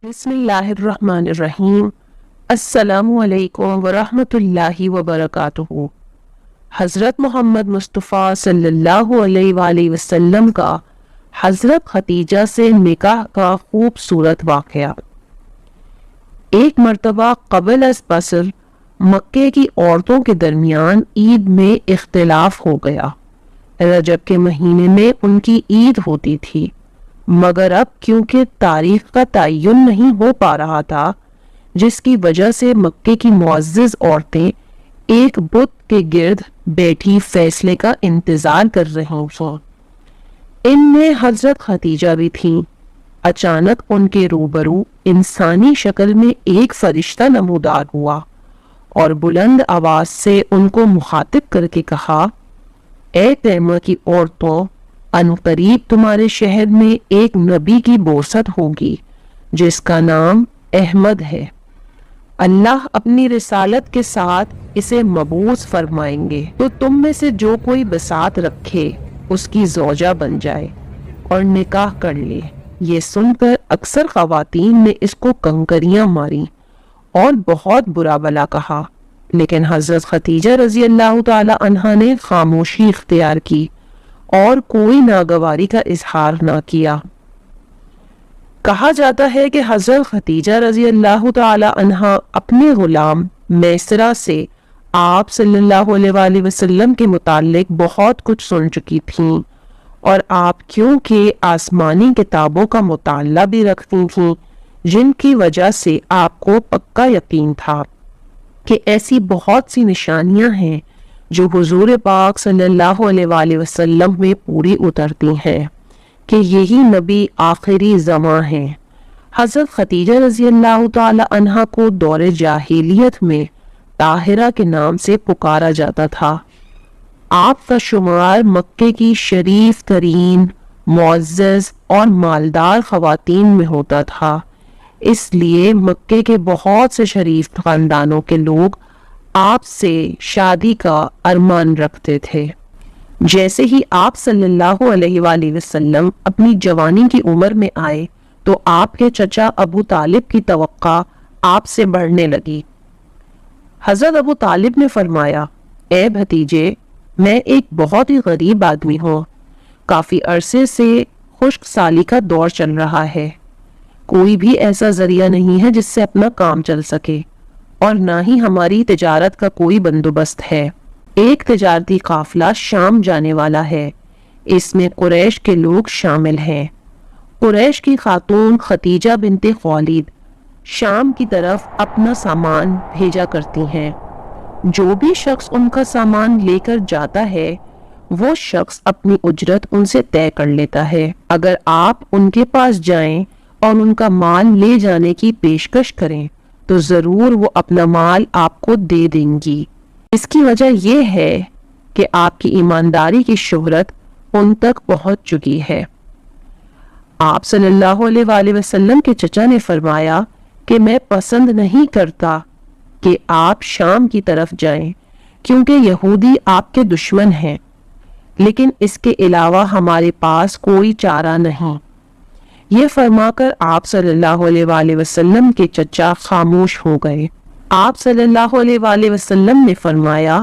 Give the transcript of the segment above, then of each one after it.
بسم اللہ الرحمن الرحیم۔ السلام علیکم ورحمۃ اللہ وبرکاتہ۔ حضرت محمد مصطفیٰ صلی اللہ علیہ وآلہ وسلم کا حضرت خدیجہ سے نکاح کا خوبصورت واقعہ۔ ایک مرتبہ قبل از بصر مکے کی عورتوں کے درمیان عید میں اختلاف ہو گیا۔ رجب کے مہینے میں ان کی عید ہوتی تھی، مگر اب کیونکہ تاریخ کا تعین نہیں ہو پا رہا تھا، جس کی وجہ سے مکے کی معزز عورتیں ایک بت کے گرد بیٹھی فیصلے کا انتظار کر رہی تھیں۔ ان میں حضرت خدیجہ بھی تھیں۔ اچانک ان کے روبرو انسانی شکل میں ایک فرشتہ نمودار ہوا اور بلند آواز سے ان کو مخاطب کر کے کہا، اے تیمہ کی عورتوں، عنقریب تمہارے شہر میں ایک نبی کی بعثت ہوگی جس کا نام احمد ہے۔ اللہ اپنی رسالت کے ساتھ اسے مبعوث فرمائیں گے، تو تم میں سے جو کوئی بساط رکھے اس کی زوجہ بن جائے اور نکاح کر لے۔ یہ سن کر اکثر خواتین نے اس کو کنکریاں ماری اور بہت برا بلا کہا، لیکن حضرت خدیجہ رضی اللہ تعالی عنہا نے خاموشی اختیار کی اور کوئی ناگواری کا اظہار نہ کیا۔ کہا جاتا ہے کہ حضرت خدیجہ رضی اللہ تعالی عنہا اپنے غلام میسرہ سے آپ صلی اللہ علیہ وآلہ وسلم کے متعلق بہت کچھ سن چکی تھیں، اور آپ کیونکہ آسمانی کتابوں کا مطالعہ بھی رکھتی تھیں، جن کی وجہ سے آپ کو پکا یقین تھا کہ ایسی بہت سی نشانیاں ہیں جو حضور پاک صلی اللہ علیہ وآلہ وسلم میں پوری اترتی ہیں کہ یہی نبی آخری زمان ہیں۔ حضرت خدیجہ رضی اللہ تعالی عنہا کو دور جاہلیت میں طاہرہ کے نام سے پکارا جاتا تھا۔ آپ کا شمار مکے کی شریف ترین، معزز اور مالدار خواتین میں ہوتا تھا، اس لیے مکے کے بہت سے شریف خاندانوں کے لوگ آپ سے شادی کا ارمان رکھتے تھے۔ جیسے ہی آپ صلی اللہ علیہ وآلہ وسلم اپنی جوانی کی عمر میں آئے تو آپ کے چچا ابو طالب کی توقع آپ سے بڑھنے لگی۔ حضرت ابو طالب نے فرمایا، اے بھتیجے، میں ایک بہت ہی غریب آدمی ہوں، کافی عرصے سے خشک سالی کا دور چل رہا ہے، کوئی بھی ایسا ذریعہ نہیں ہے جس سے اپنا کام چل سکے، اور نہ ہی ہماری تجارت کا کوئی بندوبست ہے۔ ایک تجارتی قافلہ شام جانے والا ہے، اس میں قریش کے لوگ شامل ہیں۔ قریش کی خاتون خدیجہ بنت خویلد شام کی طرف اپنا سامان بھیجا کرتی ہیں۔ جو بھی شخص ان کا سامان لے کر جاتا ہے وہ شخص اپنی اجرت ان سے طے کر لیتا ہے۔ اگر آپ ان کے پاس جائیں اور ان کا مال لے جانے کی پیشکش کریں تو ضرور وہ اپنا مال آپ کو دے دیں گی۔ اس کی وجہ یہ ہے کہ آپ کی ایمانداری کی شہرت ان تک پہنچ چکی ہے۔ آپ صلی اللہ علیہ وآلہ وسلم کے چچا نے فرمایا کہ میں پسند نہیں کرتا کہ آپ شام کی طرف جائیں، کیونکہ یہودی آپ کے دشمن ہیں، لیکن اس کے علاوہ ہمارے پاس کوئی چارہ نہیں۔ یہ فرما کر آپ صلی اللہ علیہ وآلہ وسلم کے چچا خاموش ہو گئے۔ آپ صلی اللہ علیہ وآلہ وسلم نے فرمایا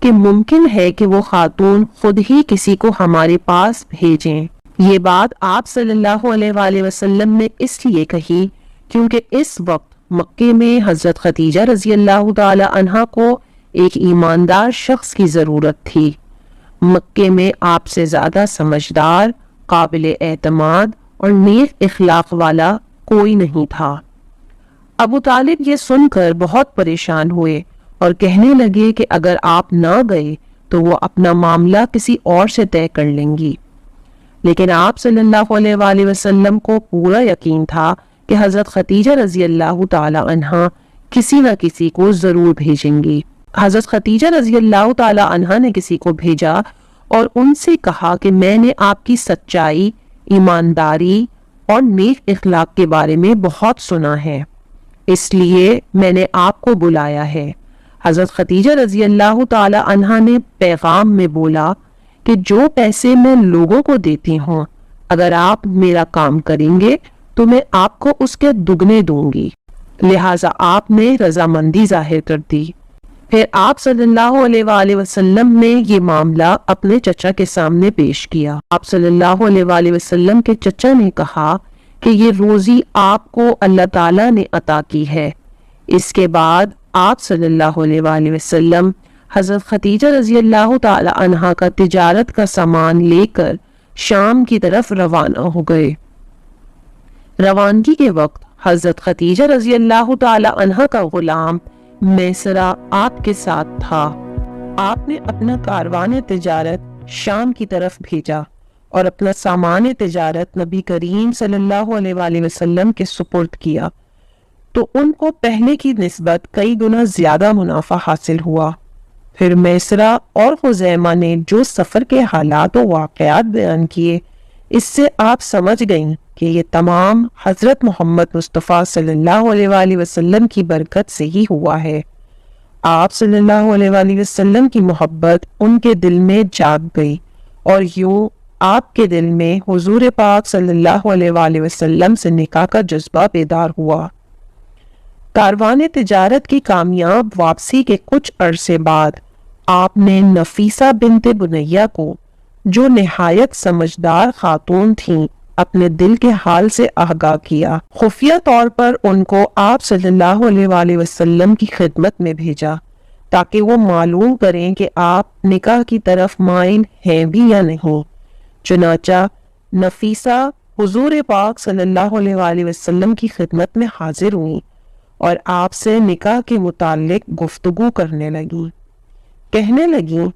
کہ ممکن ہے کہ وہ خاتون خود ہی کسی کو ہمارے پاس بھیجیں۔ یہ بات آپ صلی اللہ علیہ وآلہ وسلم نے اس لیے کہی کیونکہ اس وقت مکے میں حضرت خدیجہ رضی اللہ تعالی عنہا کو ایک ایماندار شخص کی ضرورت تھی۔ مکے میں آپ سے زیادہ سمجھدار، قابل اعتماد اور نیک اخلاق والا کوئی نہیں تھا۔ ابو طالب یہ سن کر بہت پریشان ہوئے اور کہنے لگے کہ اگر آپ نہ گئے تو وہ اپنا معاملہ کسی اور سے طے کر لیں گی، لیکن آپ صلی اللہ علیہ وآلہ وسلم کو پورا یقین تھا کہ حضرت خدیجہ رضی اللہ تعالی عنہا کسی نہ کسی کو ضرور بھیجیں گی۔ حضرت خدیجہ رضی اللہ تعالی عنہا نے کسی کو بھیجا اور ان سے کہا کہ میں نے آپ کی سچائی، ایمانداری اور نیک اخلاق کے بارے میں بہت سنا ہے، اس لیے میں نے آپ کو بلایا ہے۔ حضرت خدیجہ رضی اللہ تعالی عنہا نے پیغام میں بولا کہ جو پیسے میں لوگوں کو دیتی ہوں، اگر آپ میرا کام کریں گے تو میں آپ کو اس کے دگنے دوں گی۔ لہٰذا آپ نے رضامندی ظاہر کر دی۔ پھر آپ صلی اللہ علیہ وآلہ وسلم نے یہ معاملہ اپنے چچا کے سامنے پیش کیا۔ آپ صلی اللہ علیہ وآلہ وسلم کے چچا نے کہا کہ یہ روزی آپ کو اللہ تعالیٰ نے عطا کی ہے۔ اس کے بعد آپ صلی اللہ علیہ وآلہ وسلم حضرت خدیجہ رضی اللہ تعالی عنہا کا تجارت کا سامان لے کر شام کی طرف روانہ ہو گئے۔ روانگی کے وقت حضرت خدیجہ رضی اللہ تعالی عنہا کا غلام میسرہ آپ کے ساتھ تھا۔ آپ نے اپنا کاروان تجارت شام کی طرف بھیجا اور اپنا سامان تجارت نبی کریم صلی اللہ علیہ وآلہ وسلم کے سپرد کیا، تو ان کو پہلے کی نسبت کئی گنا زیادہ منافع حاصل ہوا۔ پھر میسرہ اور خزیمہ نے جو سفر کے حالات و واقعات بیان کیے، اس سے آپ سمجھ گئیں کہ یہ تمام حضرت محمد مصطفیٰ صلی اللہ علیہ وآلہ وسلم کی برکت سے ہی ہوا ہے۔ آپ صلی اللہ علیہ وآلہ وسلم کی محبت ان کے دل میں جاگ گئی اور یوں آپ کے دل میں حضور پاک صلی اللہ علیہ وآلہ وسلم سے نکاح کا جذبہ بیدار ہوا۔ کاروان تجارت کی کامیاب واپسی کے کچھ عرصے بعد آپ نے نفیسہ بنت بنیہ کو، جو نہایت سمجھدار خاتون تھیں، اپنے دل کے حال سے آگاہ کیا۔ خفیہ طور پر ان کو آپ صلی اللہ علیہ وآلہ وسلم کی خدمت میں بھیجا تاکہ وہ معلوم کریں کہ آپ نکاح کی طرف مائل ہیں بھی یا نہیں۔ چنانچہ نفیسہ حضور پاک صلی اللہ علیہ وآلہ وسلم کی خدمت میں حاضر ہوئیں اور آپ سے نکاح کے متعلق گفتگو کرنے لگیں۔ کہنے لگیں،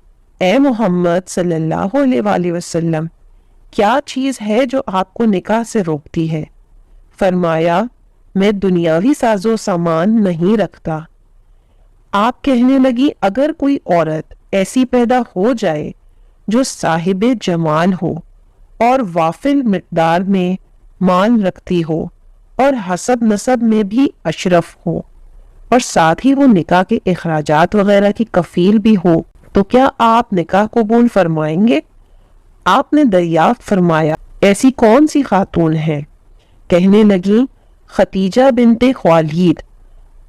اے محمد صلی اللہ علیہ وآلہ وسلم، کیا چیز ہے جو آپ کو نکاح سے روکتی ہے؟ فرمایا، میں دنیاوی ساز و سامان نہیں رکھتا۔ آپ کہنے لگی، اگر کوئی عورت ایسی پیدا ہو جائے جو صاحب جمال ہو اور وافر مقدار میں مال رکھتی ہو اور حسب نسب میں بھی اشرف ہو اور ساتھ ہی وہ نکاح کے اخراجات وغیرہ کی کفیل بھی ہو، تو کیا آپ نکاح قبول فرمائیں گے؟ آپ نے دریافت فرمایا، ایسی کون سی خاتون ہے؟ کہنے لگی، خدیجہ بنت خویلد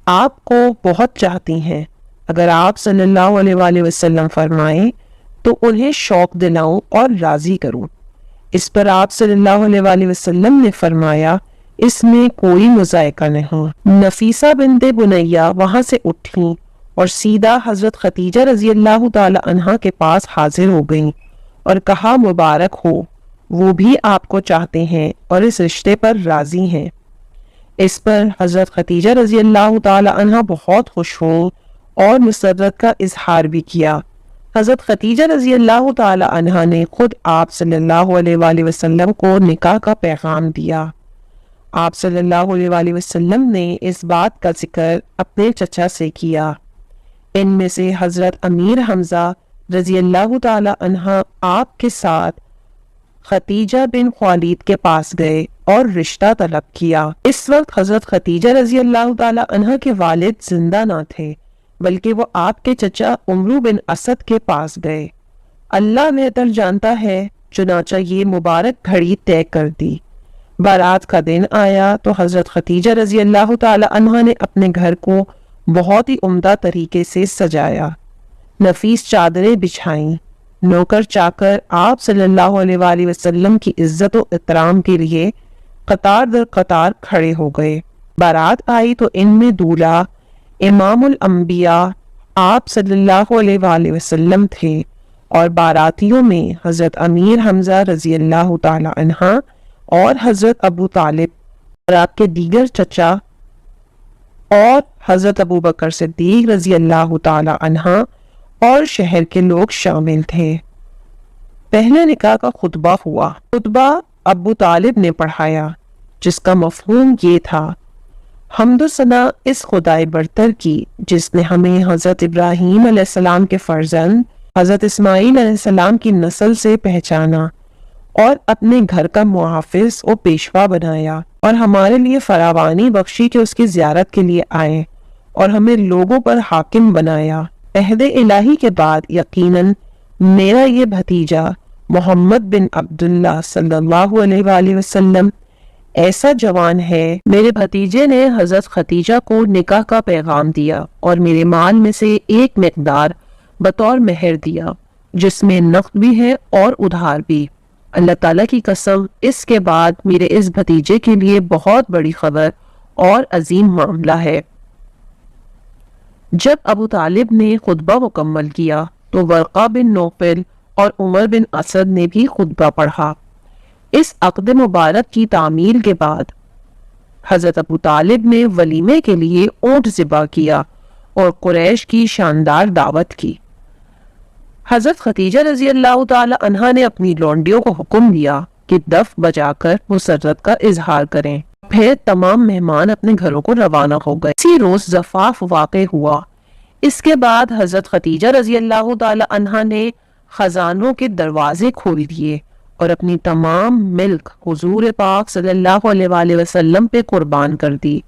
آپ کو بہت چاہتی ہیں، اگر آپ صلی اللہ علیہ وآلہ وسلم فرمائیں تو انہیں شوق دلاؤں اور راضی کروں۔ اس پر آپ صلی اللہ علیہ وآلہ وسلم نے فرمایا، اس میں کوئی مذائقہ نہیں۔ نفیسہ بنت بنیہ وہاں سے اٹھیں اور سیدھا حضرت خدیجہ رضی اللہ تعالی عنہا کے پاس حاضر ہو گئیں اور کہا، مبارک ہو، وہ بھی آپ کو چاہتے ہیں اور اس رشتے پر راضی ہیں۔ اس پر حضرت خدیجہ رضی اللہ تعالی عنہا بہت خوش ہوں اور مسرت کا اظہار بھی کیا۔ حضرت خدیجہ رضی اللہ تعالی عنہا نے خود آپ صلی اللہ علیہ وآلہ وسلم کو نکاح کا پیغام دیا۔ آپ صلی اللہ علیہ وآلہ وسلم نے اس بات کا ذکر اپنے چچا سے کیا۔ ان میں سے حضرت امیر حمزہ رضی اللہ تعالی عنہ آپ کے ساتھ خدیجہ بن خویلد کے پاس گئے اور رشتہ طلب کیا۔ اس وقت حضرت خدیجہ رضی اللہ تعالی عنہ کے والد زندہ نہ تھے، بلکہ وہ آپ کے چچا عمرو بن اسد کے پاس گئے۔ اللہ بہتر جانتا ہے، چنانچہ یہ مبارک گھڑی طے کر دی۔ بارات کا دن آیا تو حضرت خدیجہ رضی اللہ تعالی عنہ نے اپنے گھر کو بہت ہی عمدہ طریقے سے سجایا، نفیس چادریں بچھائیں، نوکر چاکر آپ صلی اللہ علیہ وآلہ وسلم کی عزت و احترام کے لیے قطار در قطار کھڑے ہو گئے۔ بارات آئی تو ان میں دولہا امام الانبیاء آپ صلی اللہ علیہ وآلہ وسلم تھے اور باراتیوں میں حضرت امیر حمزہ رضی اللہ تعالی عنہ اور حضرت ابو طالب اور آپ کے دیگر چچا اور حضرت ابو بکر صدیق رضی اللہ تعالی عنہ اور شہر کے لوگ شامل تھے۔ پہلے نکاح کا خطبہ ہوا۔ خطبہ ابو طالب نے پڑھایا، جس کا مفہوم یہ تھا، حمد و ثنا اس خدائے برتر کی جس نے ہمیں حضرت ابراہیم علیہ السلام کے فرزند حضرت اسماعیل علیہ السلام کی نسل سے پہچانا اور اپنے گھر کا محافظ و پیشوا بنایا، اور ہمارے لیے فراوانی بخشی کہ اس کی زیارت کے لیے آئیں اور ہمیں لوگوں پر حاکم بنایا۔ عہد الہی کے بعد یقیناً میرا یہ بھتیجا محمد بن عبداللہ صلی اللہ علیہ وآلہ وسلم ایسا جوان ہے۔ میرے بھتیجے نے حضرت خدیجہ کو نکاح کا پیغام دیا اور میرے مال میں سے ایک مقدار بطور مہر دیا، جس میں نقد بھی ہے اور ادھار بھی۔ اللہ تعالیٰ کی قسم، اس کے بعد میرے اس بھتیجے کے لیے بہت بڑی خبر اور عظیم معاملہ ہے۔ جب ابو طالب نے خطبہ مکمل کیا تو ورقہ بن نوفل اور عمر بن اسد نے بھی خطبہ پڑھا۔ اس عقد مبارک کی تعمیل کے بعد حضرت ابو طالب نے ولیمے کے لیے اونٹ ذبح کیا اور قریش کی شاندار دعوت کی۔ حضرت خدیجہ رضی اللہ تعالی عنہا نے اپنی لونڈیوں کو حکم دیا کہ دف بجا کر مسرت کا اظہار کریں۔ پھر تمام مہمان اپنے گھروں کو روانہ ہو گئے۔ اسی روز زفاف واقع ہوا۔ اس کے بعد حضرت خدیجہ رضی اللہ تعالی عنہا نے خزانوں کے دروازے کھول دیے اور اپنی تمام ملک حضور پاک صلی اللہ علیہ وآلہ وسلم پہ قربان کر دی۔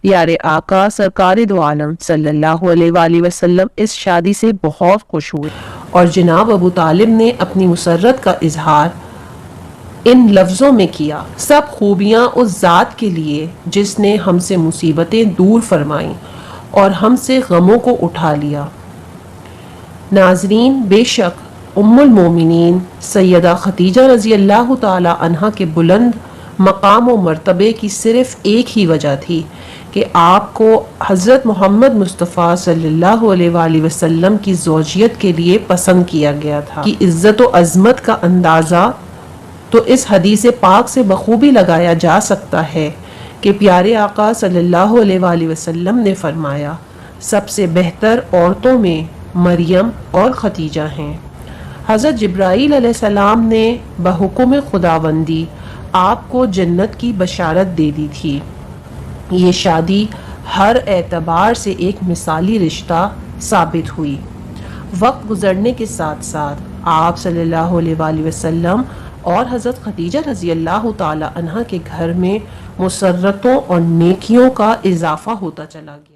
پیارے آقا سرکار دو عالم صلی اللہ علیہ وآلہ وسلم اس شادی سے بہت خوش ہوئے اور جناب ابو طالب نے اپنی مسرت کا اظہار ان لفظوں میں کیا: سب خوبیاں اس ذات کے لیے جس نے ہم سے مصیبتیں دور فرمائیں اور ہم سے غموں کو اٹھا لیا۔ ناظرین، بے شک ام المومنین سیدہ خدیجہ رضی اللہ تعالی عنہا کے بلند مقام و مرتبے کی صرف ایک ہی وجہ تھی کہ آپ کو حضرت محمد مصطفیٰ صلی اللہ علیہ وآلہ وسلم کی زوجیت کے لیے پسند کیا گیا تھا۔ کی عزت و عظمت کا اندازہ تو اس حدیث پاک سے بخوبی لگایا جا سکتا ہے کہ پیارے آقا صلی اللہ علیہ وآلہ وسلم نے فرمایا: سب سے بہتر عورتوں میں مریم اور خدیجہ ہیں۔ حضرت جبرائیل علیہ السلام نے بحکم خداوندی آپ کو جنت کی بشارت دے دی تھی۔ یہ شادی ہر اعتبار سے ایک مثالی رشتہ ثابت ہوئی۔ وقت گزرنے کے ساتھ ساتھ آپ صلی اللہ علیہ وآلہ وسلم اور حضرت خدیجہ رضی اللہ تعالی عنہ کے گھر میں مسرتوں اور نیکیوں کا اضافہ ہوتا چلا گیا۔